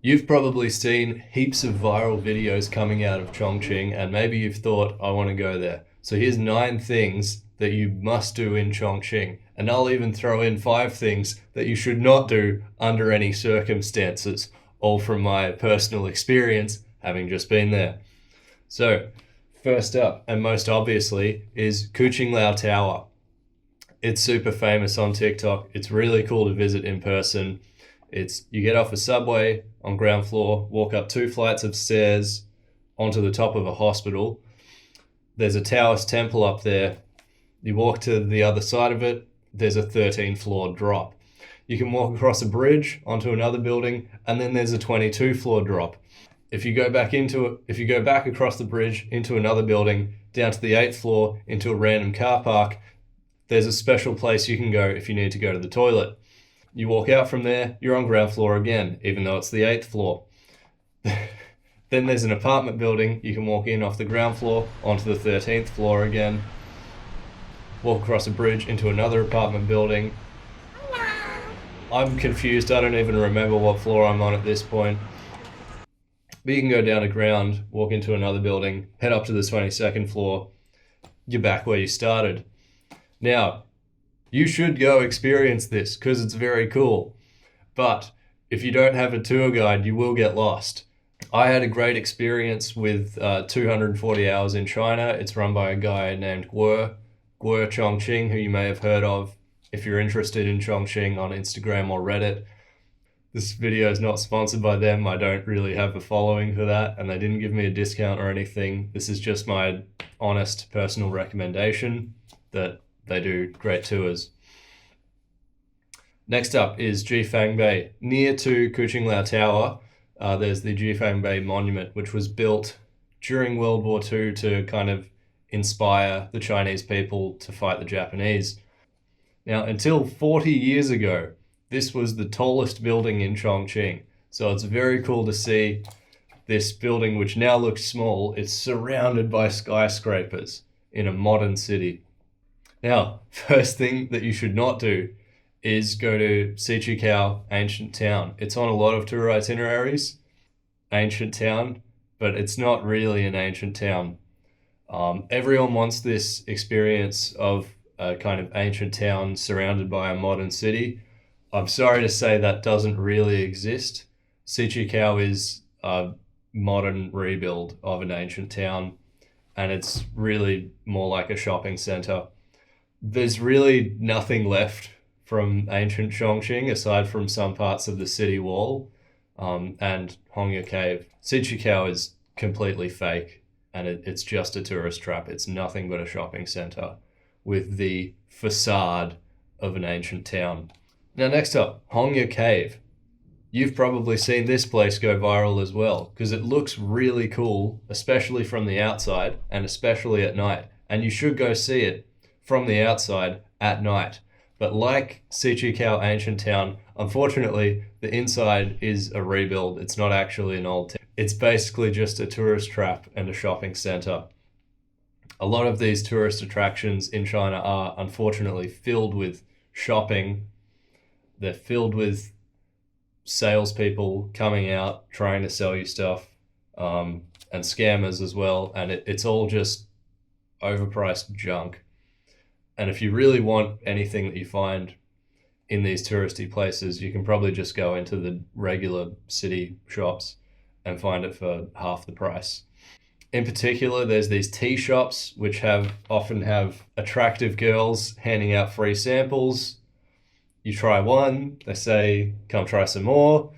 You've probably seen heaps of viral videos coming out of Chongqing, and maybe you've thought, I want to go there. So here's 9 things that you must do in Chongqing, and I'll even throw in 5 things that you should not do under any circumstances, all from my personal experience, having just been there. So, first up, and most obviously, is Kuixinglou Tower. It's super famous on TikTok. It's really cool to visit in person. You get off a subway on ground floor, walk up 2 flights of stairs onto the top of a hospital. There's a Taoist temple up there. You walk to the other side of it, there's a 13th-floor drop. You can walk across a bridge onto another building, and then there's a 22-floor drop. If you go back across the bridge into another building, down to the 8th floor, into a random car park, there's a special place you can go if you need to go to the toilet. You walk out from there, you're on ground floor again, even though it's the 8th floor. Then there's an apartment building. You can walk in off the ground floor onto the 13th floor again. Walk across a bridge into another apartment building. I'm confused. I don't even remember what floor I'm on at this point. But you can go down to ground, walk into another building, head up to the 22nd floor. You're back where you started. Now, you should go experience this because it's very cool. But if you don't have a tour guide, you will get lost. I had a great experience with 240 Hours in China. It's run by a guy named Guo Chongqing, who you may have heard of if you're interested in Chongqing on Instagram or Reddit. This video is not sponsored by them. I don't really have a following for that, and they didn't give me a discount or anything. This is just my honest personal recommendation that they do great tours. Next up is Jiefangbei. Near to Kuixinglou Tower, there's the Jiefangbei Monument, which was built during World War II to kind of inspire the Chinese people to fight the Japanese. Now, until 40 years ago, this was the tallest building in Chongqing. So it's very cool to see this building, which now looks small. It's surrounded by skyscrapers in a modern city. Now, first thing that you should not do is go to Kuixinglou Ancient Town. It's on a lot of tour itineraries, ancient town, but it's not really an ancient town. Everyone wants this experience of a kind of ancient town surrounded by a modern city. I'm sorry to say that doesn't really exist. Kuixinglou is a modern rebuild of an ancient town, and it's really more like a shopping center. There's really nothing left from ancient Chongqing aside from some parts of the city wall and Hongya Cave. Kuixinglou is completely fake, and it's just a tourist trap. It's nothing but a shopping center with the facade of an ancient town. Now, next up, Hongya Cave. You've probably seen this place go viral as well because it looks really cool, especially from the outside and especially at night. And you should go see it from the outside at night. But like Kuixinglou Ancient Town, unfortunately, the inside is a rebuild. It's not actually an old town. It's basically just a tourist trap and a shopping center. A lot of these tourist attractions in China are unfortunately filled with shopping. They're filled with salespeople coming out trying to sell you stuff, and scammers as well. And it's all just overpriced junk. And if you really want anything that you find in these touristy places, you can probably just go into the regular city shops and find it for half the price. In particular, there's these tea shops which often have attractive girls handing out free samples. You try one, they say, come try some more.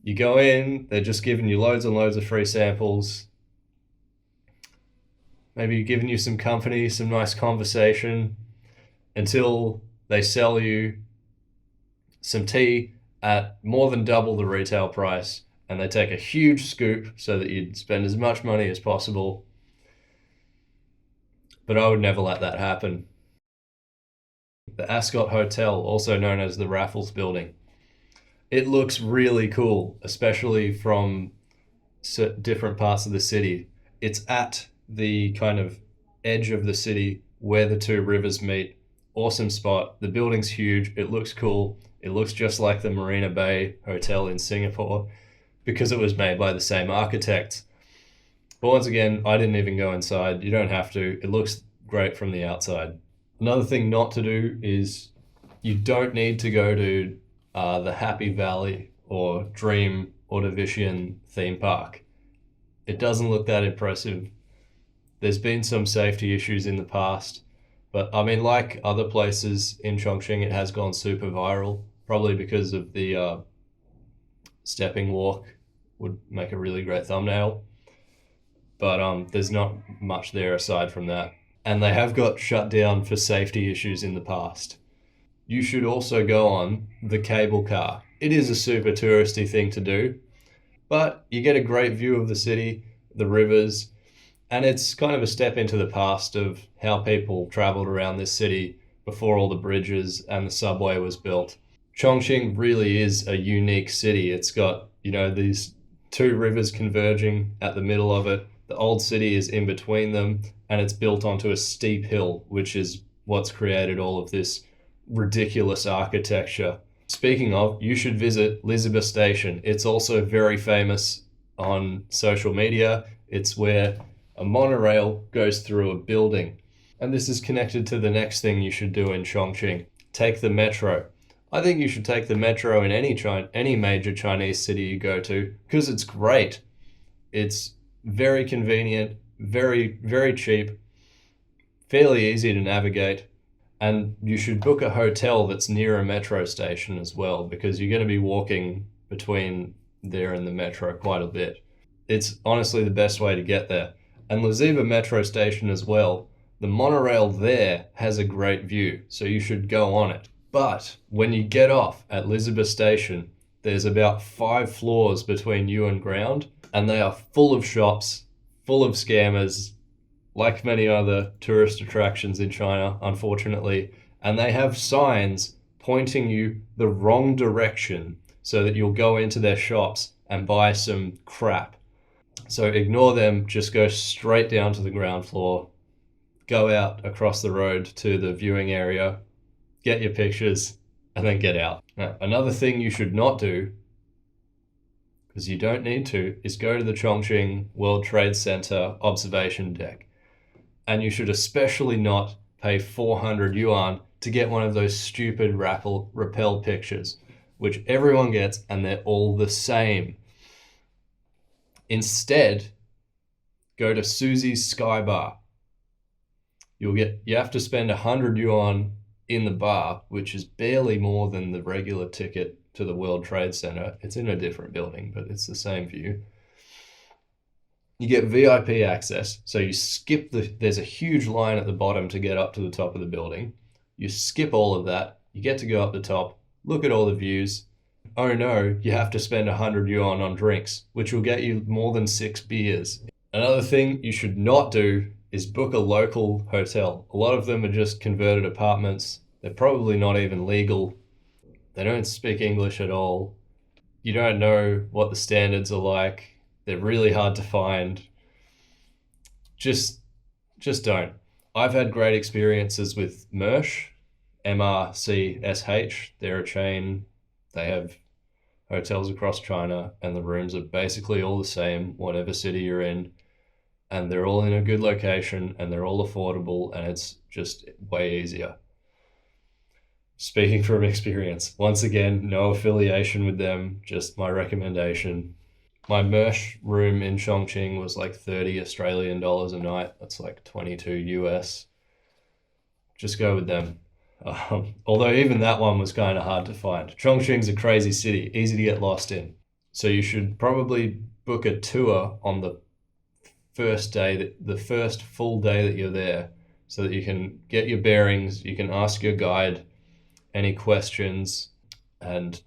You go in, they're just giving you loads and loads of free samples. Maybe giving you some company, some nice conversation, until they sell you some tea at more than double the retail price, and they take a huge scoop so that you'd spend as much money as possible. But I would never let that happen. The Ascot Hotel, also known as the Raffles Building. It looks really cool, especially from different parts of the city. It's at the kind of edge of the city where the 2 rivers meet. Awesome spot. The building's huge. It looks cool. It looks just like the Marina Bay Hotel in Singapore. because it was made by the same architect. But once again, I didn't even go inside. You don't have to. It looks great from the outside. Another thing not to do is you don't need to go to the Happy Valley or Dream or Division theme park. It doesn't look that impressive. There's been some safety issues in the past, but I mean, like other places in Chongqing, it has gone super viral, probably because of the stepping walk would make a really great thumbnail. But there's not much there aside from that. And they have got shut down for safety issues in the past. You should also go on the cable car. It is a super touristy thing to do, but you get a great view of the city, the rivers, and it's kind of a step into the past of how people traveled around this city before all the bridges and the subway was built. Chongqing really is a unique city. It's got, these two rivers converging at the middle of it. The old city is in between them, and it's built onto a steep hill, which is what's created all of this ridiculous architecture. Speaking of, you should visit Elizabeth Station. It's also very famous on social media. It's where a monorail goes through a building. And this is connected to the next thing you should do in Chongqing. Take the metro. I think you should take the metro in any major Chinese city you go to, because it's great. It's very convenient, very, very cheap, fairly easy to navigate. And you should book a hotel that's near a metro station as well, because you're going to be walking between there and the metro quite a bit. It's honestly the best way to get there. And Liziba metro station as well, the monorail there has a great view, so you should go on it. But when you get off at Elizabeth Station, there's about 5 floors between you and ground, and they are full of shops, full of scammers, like many other tourist attractions in China, unfortunately. And they have signs pointing you the wrong direction so that you'll go into their shops and buy some crap. So ignore them, just go straight down to the ground floor, go out across the road to the viewing area, get your pictures, and then get out. Now, another thing you should not do, because you don't need to, is go to the Chongqing World Trade Center observation deck. And you should especially not pay 400 yuan to get one of those stupid rappel pictures, which everyone gets, and they're all the same. Instead, go to Susie's Sky Bar. You have to spend 100 yuan in the bar, which is barely more than the regular ticket to the World Trade Center. It's in a different building, but it's the same view. You get VIP access, so you skip there's a huge line at the bottom to get up to the top of the building. You skip all of that, you get to go up the top, look at all the views. Oh no, you have to spend 100 yuan on drinks, which will get you more than 6 beers. Another thing you should not do is book a local hotel. A lot of them are just converted apartments. They're probably not even legal. They don't speak English at all. You don't know what the standards are like. They're really hard to find. Just don't. I've had great experiences with Mersh, MRCSH. They're a chain. They have hotels across China, and the rooms are basically all the same, whatever city you're in. And they're all in a good location, and they're all affordable, and it's just way easier. Speaking from experience, once again, no affiliation with them, just my recommendation. My Mersh room in Chongqing was like 30 Australian dollars a night. That's like 22 US. Just go with them. Although even that one was kind of hard to find. Chongqing's a crazy city, easy to get lost in. So you should probably book a tour on the first day, the first full day that you're there, so that you can get your bearings, you can ask your guide any questions and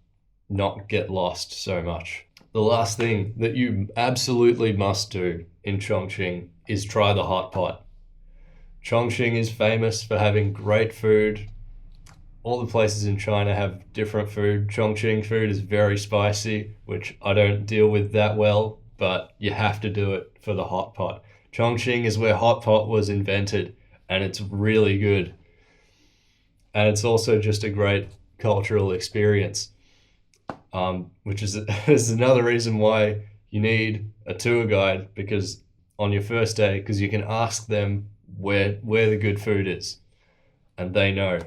not get lost so much. The last thing that you absolutely must do in Chongqing is try the hot pot. Chongqing is famous for having great food. All the places in China have different food. Chongqing food is very spicy, which I don't deal with that well, but you have to do it for the hot pot. Chongqing is where hot pot was invented, and it's really good. And it's also just a great cultural experience. which is is another reason why you need a tour guide, because on your first day, because you can ask them where the good food is, and they know.